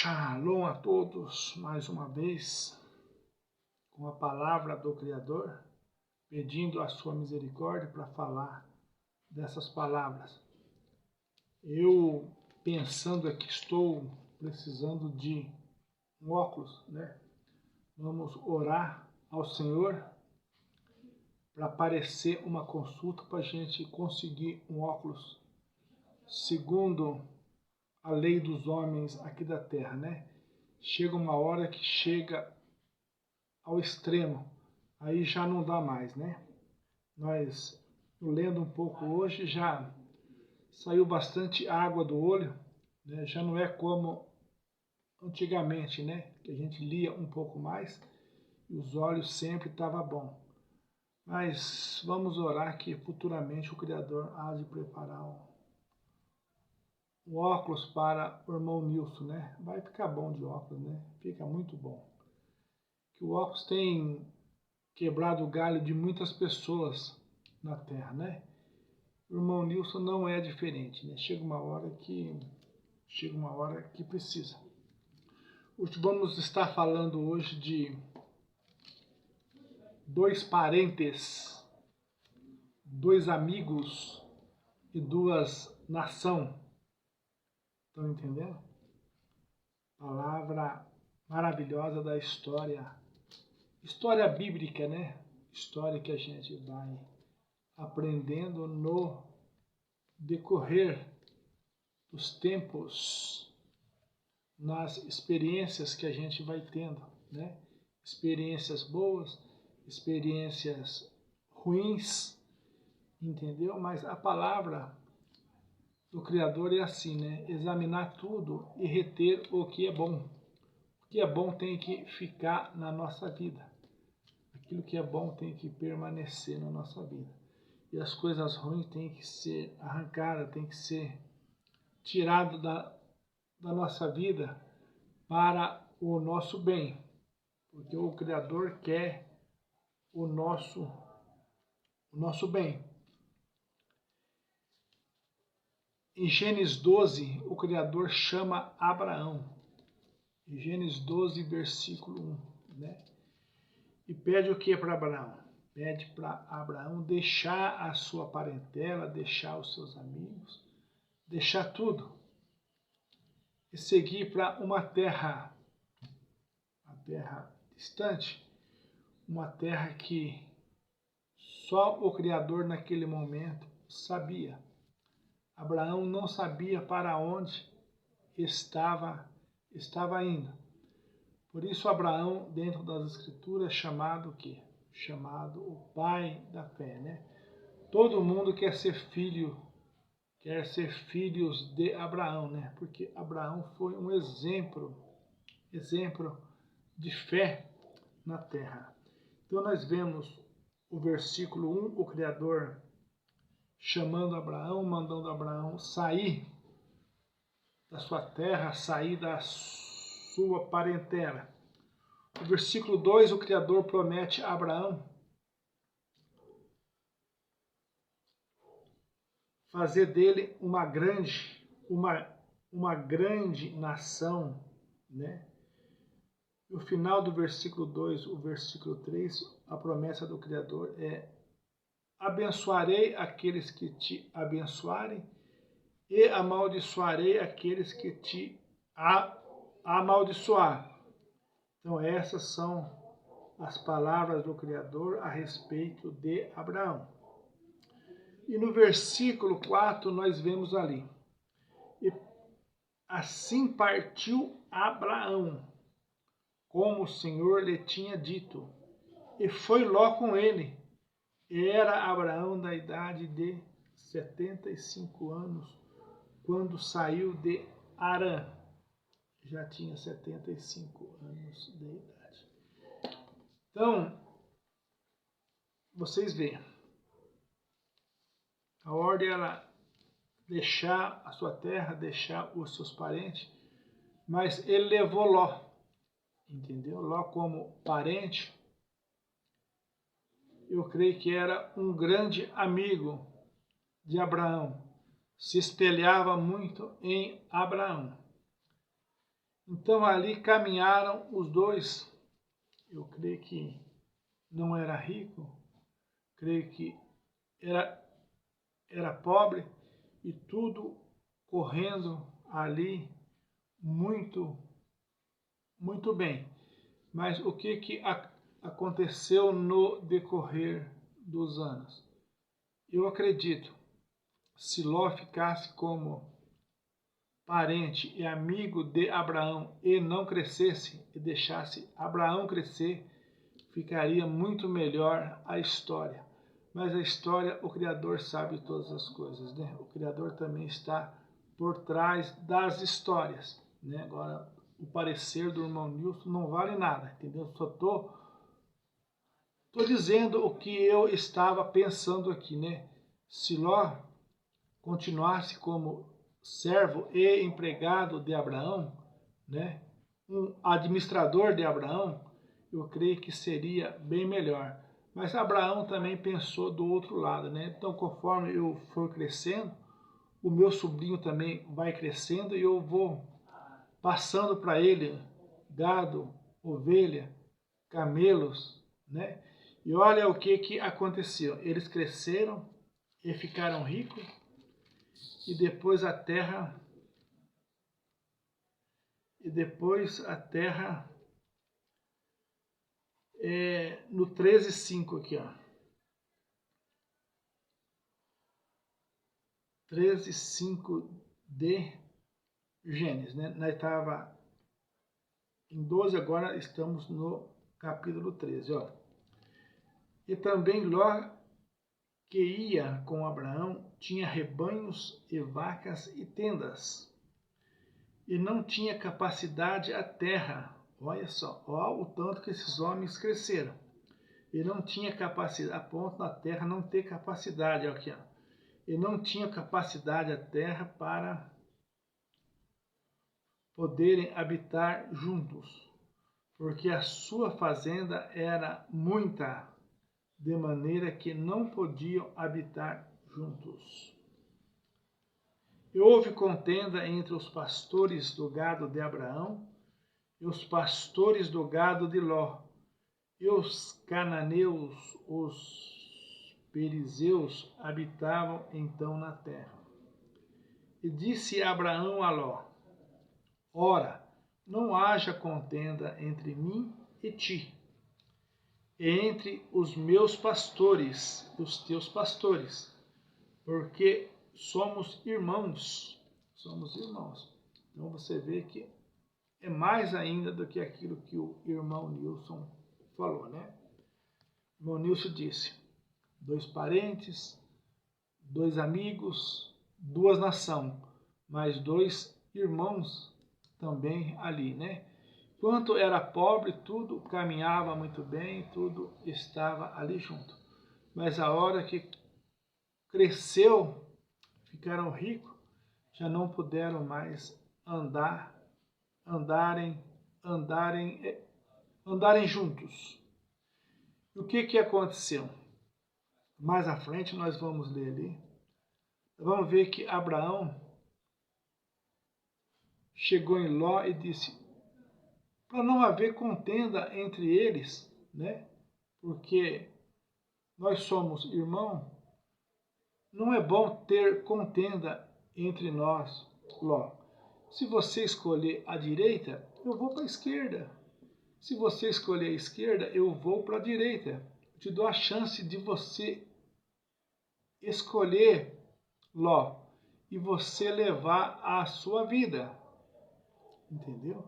Shalom a todos, mais uma vez, com a palavra do Criador, pedindo a sua misericórdia para falar dessas palavras. Eu, pensando aqui, estou precisando de um óculos, né? Vamos orar ao Senhor para aparecer uma consulta para a gente conseguir um óculos segundo a lei dos homens aqui da terra, né? Chega uma hora que chega ao extremo, aí já não dá mais, né? Eu lendo um pouco hoje, já saiu bastante água do olho, né? Já não é como antigamente, né? Que a gente lia um pouco mais e os olhos sempre estavam bom. Mas vamos orar que futuramente o Criador há de preparar o óculos para o irmão Nilson, né? Vai ficar bom de óculos, né? Fica muito bom. Que o óculos tem quebrado o galho de muitas pessoas na Terra, né? O irmão Nilson não é diferente, né? Chega uma hora que precisa. Vamos estar falando hoje de dois parentes, dois amigos e duas nações. Estão entendendo? Palavra maravilhosa da história. História bíblica, né? História que a gente vai aprendendo no decorrer dos tempos, nas experiências que a gente vai tendo, né? Experiências boas, experiências ruins, entendeu? Mas a palavra do Criador é assim, né? Examinar tudo e reter o que é bom. O que é bom tem que ficar na nossa vida. Aquilo que é bom tem que permanecer na nossa vida. E as coisas ruins têm que ser arrancadas, têm que ser tiradas da nossa vida para o nosso bem. Porque o Criador quer o nosso bem. Em Gênesis 12, o Criador chama Abraão. Em Gênesis 12, versículo 1, né? E pede o que para Abraão? Pede para Abraão deixar a sua parentela, deixar os seus amigos, deixar tudo e seguir para uma terra distante, uma terra que só o Criador naquele momento sabia. Abraão não sabia para onde estava indo. Por isso Abraão, dentro das Escrituras, é chamado o quê? Chamado o pai da fé, né? Todo mundo quer ser filhos de Abraão, né? Porque Abraão foi um exemplo de fé na terra. Então nós vemos o versículo 1, o Criador chamando Abraão, mandando Abraão sair da sua terra, sair da sua parentela. No versículo 2, o Criador promete a Abraão fazer dele uma grande nação, né? No final do versículo 2, o versículo 3, a promessa do Criador é: abençoarei aqueles que te abençoarem e amaldiçoarei aqueles que te amaldiçoar. Então essas são as palavras do Criador a respeito de Abraão. E no versículo 4 nós vemos ali: e assim partiu Abraão, como o Senhor lhe tinha dito, e foi Ló com ele. Era Abraão da idade de 75 anos, quando saiu de Harã. Já tinha 75 anos de idade. Então, vocês veem, a ordem era deixar a sua terra, deixar os seus parentes, mas ele levou Ló, entendeu? Ló como parente, eu creio que era um grande amigo de Abraão, se espelhava muito em Abraão. Então ali caminharam os dois. Eu creio que não era rico, creio que era pobre, e tudo correndo ali muito, muito bem. Mas o que aconteceu no decorrer dos anos? Eu acredito, se Ló ficasse como parente e amigo de Abraão e não crescesse e deixasse Abraão crescer, ficaria muito melhor a história. Mas a história, o Criador sabe todas as coisas, né? O Criador também está por trás das histórias, né? Agora, o parecer do irmão Nilson não vale nada, entendeu? Só tô dizendo o que eu estava pensando aqui, né? Se Ló continuasse como servo e empregado de Abraão, né? Um administrador de Abraão, eu creio que seria bem melhor. Mas Abraão também pensou do outro lado, né? Então, conforme eu for crescendo, o meu sobrinho também vai crescendo e eu vou passando para ele gado, ovelha, camelos, né? E olha o que aconteceu. Eles cresceram e ficaram ricos, e depois a terra no 13:5 aqui, ó. 13:5 de Gênesis, né? Nós estava em 12, agora estamos no capítulo 13, ó. E também Ló, que ia com Abraão, tinha rebanhos e vacas e tendas, e não tinha capacidade a terra. Olha só, ó, o tanto que esses homens cresceram. E não tinha capacidade, a ponto da terra não ter capacidade, ó, aqui, ó. E não tinha capacidade a terra para poderem habitar juntos, porque a sua fazenda era muita, de maneira que não podiam habitar juntos. E houve contenda entre os pastores do gado de Abraão e os pastores do gado de Ló, e os cananeus, os perizeus, habitavam então na terra. E disse Abraão a Ló: ora, não haja contenda entre mim e ti, e entre os meus pastores e os teus pastores, porque somos irmãos. Somos irmãos. Então você vê que é mais ainda do que aquilo que o irmão Nilson falou, né? O irmão Nilson disse: dois parentes, dois amigos, duas nações, mas dois irmãos também ali, né? Quanto era pobre, tudo caminhava muito bem, tudo estava ali junto. Mas a hora que cresceu, ficaram ricos, já não puderam mais andarem juntos. E o que aconteceu? Mais à frente nós vamos ler ali. Vamos ver que Abraão chegou em Ló e disse, para não haver contenda entre eles, né? Porque nós somos irmãos, não é bom ter contenda entre nós, Ló. Se você escolher a direita, eu vou para a esquerda. Se você escolher a esquerda, eu vou para a direita. Eu te dou a chance de você escolher, Ló, e você levar a sua vida. Entendeu?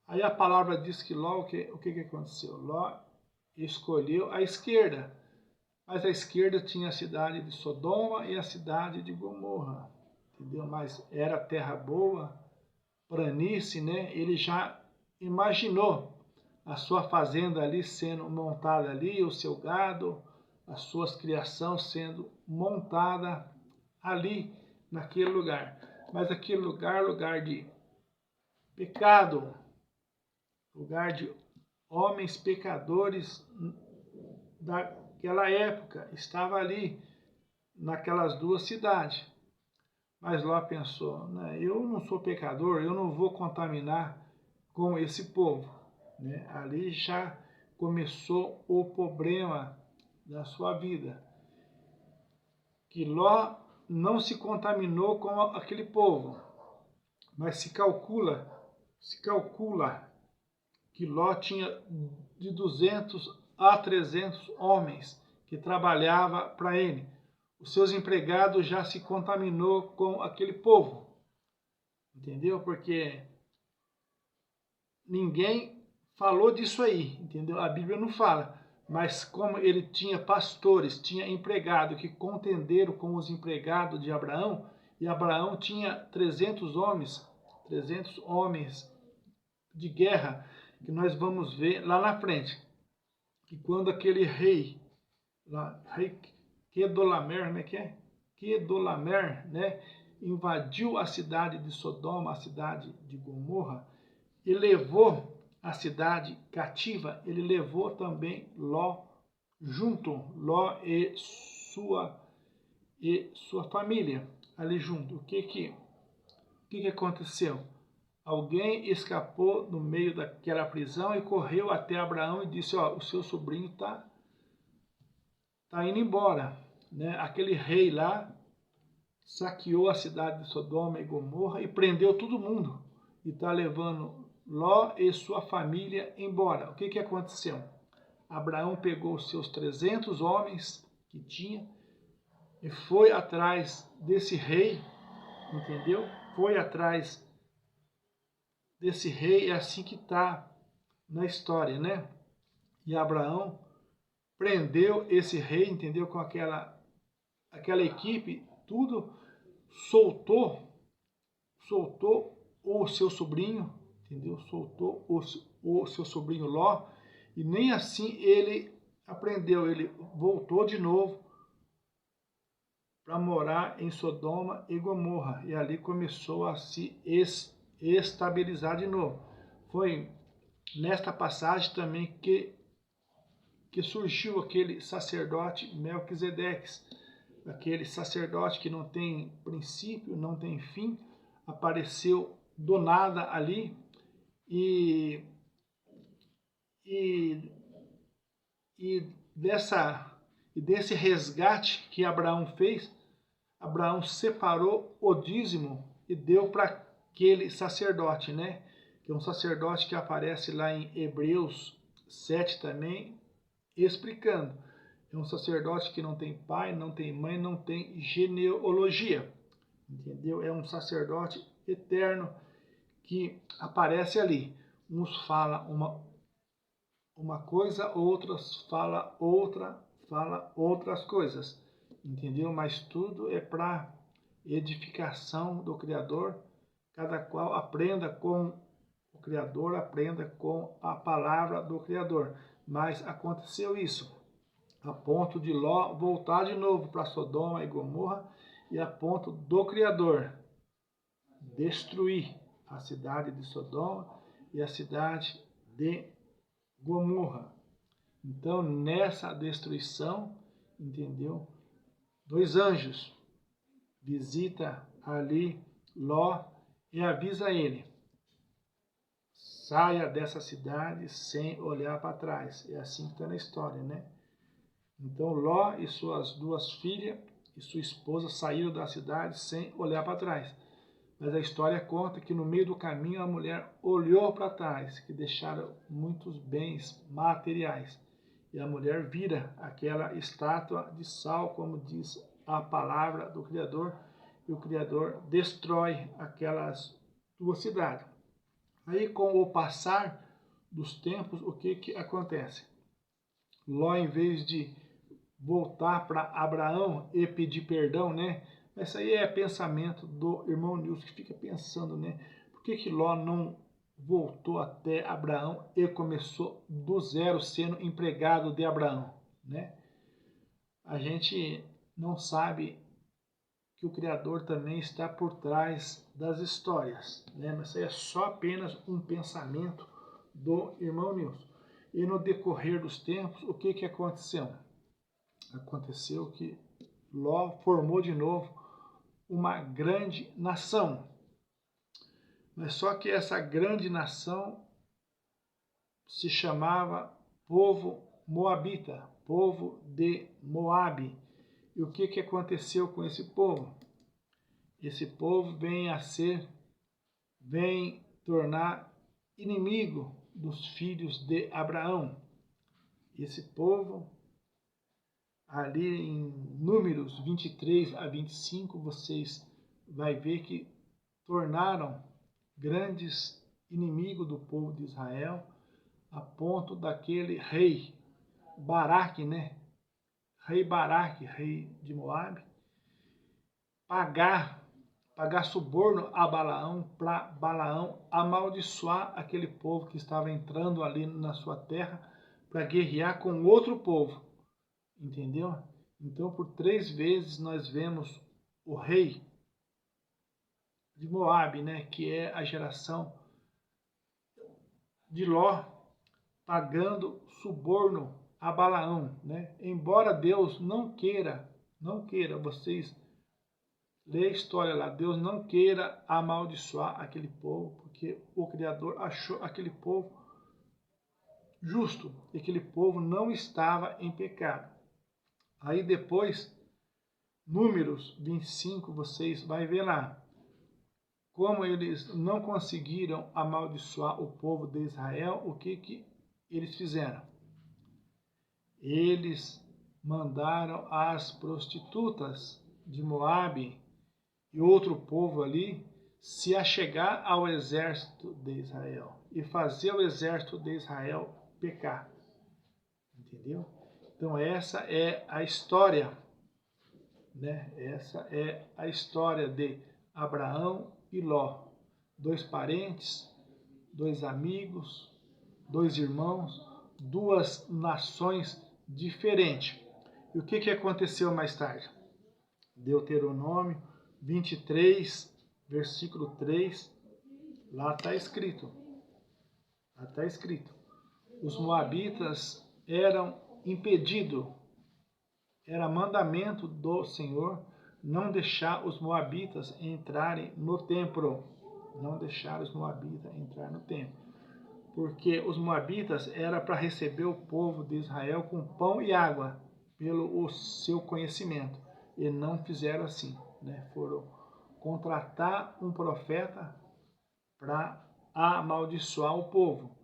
Aí a palavra diz que Ló, o que aconteceu? Ló escolheu a esquerda, mas a esquerda tinha a cidade de Sodoma e a cidade de Gomorra, entendeu? Mas era terra boa, planície, né? Ele já imaginou a sua fazenda ali sendo montada ali, o seu gado, as suas criações sendo montada ali, naquele lugar. Mas aquele lugar de pecado, lugar de homens pecadores daquela época, estava ali, naquelas duas cidades. Mas Ló pensou, né, eu não sou pecador, eu não vou contaminar com esse povo, né? Ali já começou o problema da sua vida, que Ló não se contaminou com aquele povo, mas se calcula que Ló tinha de 200 a 300 homens que trabalhava para ele. Os seus empregados já se contaminou com aquele povo, entendeu? Porque ninguém falou disso aí, entendeu? A Bíblia não fala, mas como ele tinha pastores, tinha empregado que contenderam com os empregados de Abraão, e Abraão tinha 300 homens de guerra, que nós vamos ver lá na frente. E quando aquele rei Quedorlaomer, Quedorlaomer, né, invadiu a cidade de Sodoma, a cidade de Gomorra, e levou a cidade cativa, ele levou também Ló junto, Ló e sua família ali junto. O que aconteceu? Alguém escapou no meio daquela prisão e correu até Abraão e disse: ó, o seu sobrinho tá indo embora, né? Aquele rei lá saqueou a cidade de Sodoma e Gomorra e prendeu todo mundo e está levando Ló e sua família embora. O que aconteceu? Abraão pegou os seus 300 homens que tinha e foi atrás desse rei, entendeu? Foi atrás desse rei, é assim que está na história, né? E Abraão prendeu esse rei, entendeu? Com aquela equipe, tudo, soltou o seu sobrinho, entendeu? Soltou o seu sobrinho Ló, e nem assim ele aprendeu, ele voltou de novo para morar em Sodoma e Gomorra, e ali começou a se estabilizar de novo. Foi nesta passagem também que surgiu aquele sacerdote Melquisedeques, aquele sacerdote que não tem princípio, não tem fim, apareceu do nada ali e desse resgate que Abraão fez, Abraão separou o dízimo e deu para aquele sacerdote, né? Que é um sacerdote que aparece lá em Hebreus 7 também, explicando. É um sacerdote que não tem pai, não tem mãe, não tem genealogia, entendeu? É um sacerdote eterno que aparece ali. Uns falam uma coisa, outras falam outras coisas, entendeu? Mas tudo é para edificação do Criador. Cada qual aprenda com o Criador, aprenda com a palavra do Criador. Mas aconteceu isso, a ponto de Ló voltar de novo para Sodoma e Gomorra, e a ponto do Criador destruir a cidade de Sodoma e a cidade de Gomorra. Então, nessa destruição, entendeu? 2 anjos visita ali Ló e avisa ele: saia dessa cidade sem olhar para trás. É assim que está na história, né? Então Ló e suas 2 filhas e sua esposa saíram da cidade sem olhar para trás. Mas a história conta que no meio do caminho a mulher olhou para trás, que deixaram muitos bens materiais. E a mulher vira aquela estátua de sal, como diz a palavra do Criador, e o Criador destrói aquelas 2 cidades. Aí, com o passar dos tempos, o que acontece? Ló, em vez de voltar para Abraão e pedir perdão, né? Isso aí é pensamento do irmão Nilson, que fica pensando, né? Por que Ló não voltou até Abraão e começou do zero sendo empregado de Abraão, né? A gente não sabe que o Criador também está por trás das histórias, né? Mas isso aí é só apenas um pensamento do irmão Nilson. E no decorrer dos tempos, o que aconteceu? Aconteceu que Ló formou de novo uma grande nação. Mas só que essa grande nação se chamava povo moabita, povo de Moabe. E o que aconteceu com esse povo? Esse povo vem tornar inimigo dos filhos de Abraão. Esse povo, ali em Números 23 a 25, vocês vai ver que tornaram grandes inimigos do povo de Israel, a ponto daquele rei Baraque, né? Rei Baraque, rei de Moabe, pagar suborno a Balaão, para Balaão amaldiçoar aquele povo que estava entrando ali na sua terra para guerrear com outro povo. Entendeu? Então, por 3 vezes nós vemos o rei de Moabe, né, que é a geração de Ló, pagando suborno a Balaão, né? Embora Deus não queira, vocês lê a história lá, Deus não queira amaldiçoar aquele povo, porque o Criador achou aquele povo justo, e aquele povo não estava em pecado. Aí depois, Números 25, vocês vai ver lá, como eles não conseguiram amaldiçoar o povo de Israel, o que eles fizeram? Eles mandaram as prostitutas de Moabe e outro povo ali se achegar ao exército de Israel e fazer o exército de Israel pecar. Entendeu? Então essa é a história, né? Essa é a história de Abraão e Ló, 2 parentes, 2 amigos, 2 irmãos, 2 nações diferentes. E o que aconteceu mais tarde? Deuteronômio 23, versículo 3, lá está escrito. Os moabitas eram impedidos, era mandamento do Senhor não deixar os moabitas entrarem no templo. Não deixar os moabitas entrar no templo. Porque os moabitas era para receber o povo de Israel com pão e água, pelo seu conhecimento. E não fizeram assim, né? Foram contratar um profeta para amaldiçoar o povo.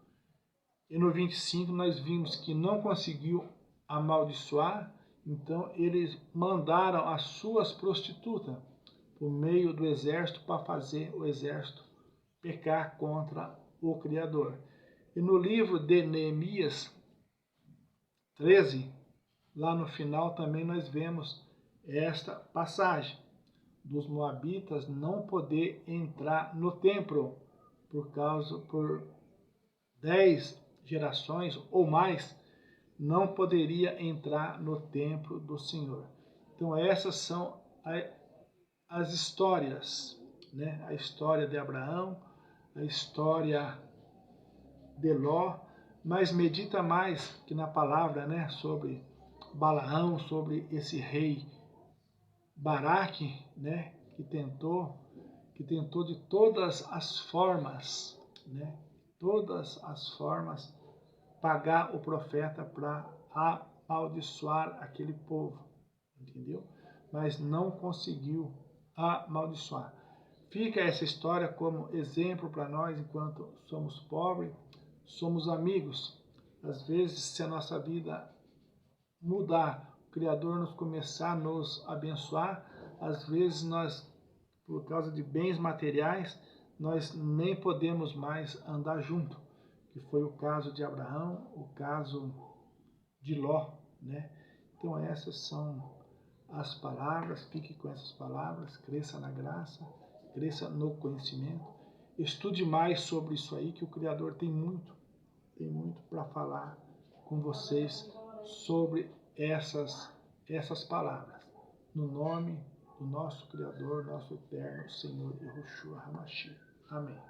E no 25 nós vimos que não conseguiu amaldiçoar, então eles mandaram as suas prostitutas por meio do exército para fazer o exército pecar contra o Criador. E no livro de Neemias 13, lá no final também nós vemos esta passagem dos moabitas não poder entrar no templo por 10 gerações ou mais, não poderia entrar no templo do Senhor. Então essas são as histórias, né? A história de Abraão, a história de Ló, mas medita mais que na palavra, né, sobre Balaão, sobre esse rei Baraque, né, que tentou de todas as formas, né, pagar o profeta para amaldiçoar aquele povo, entendeu? Mas não conseguiu amaldiçoar. Fica essa história como exemplo para nós enquanto somos pobres, somos amigos. Às vezes, se a nossa vida mudar, o Criador nos começar a nos abençoar, às vezes nós, por causa de bens materiais, nós nem podemos mais andar junto, que foi o caso de Abraão, o caso de Ló, né? Então essas são as palavras, fique com essas palavras, cresça na graça, cresça no conhecimento, estude mais sobre isso aí, que o Criador tem muito para falar com vocês sobre essas palavras. No nome do nosso Criador, nosso eterno Senhor Yahushua HaMashiach. Amém.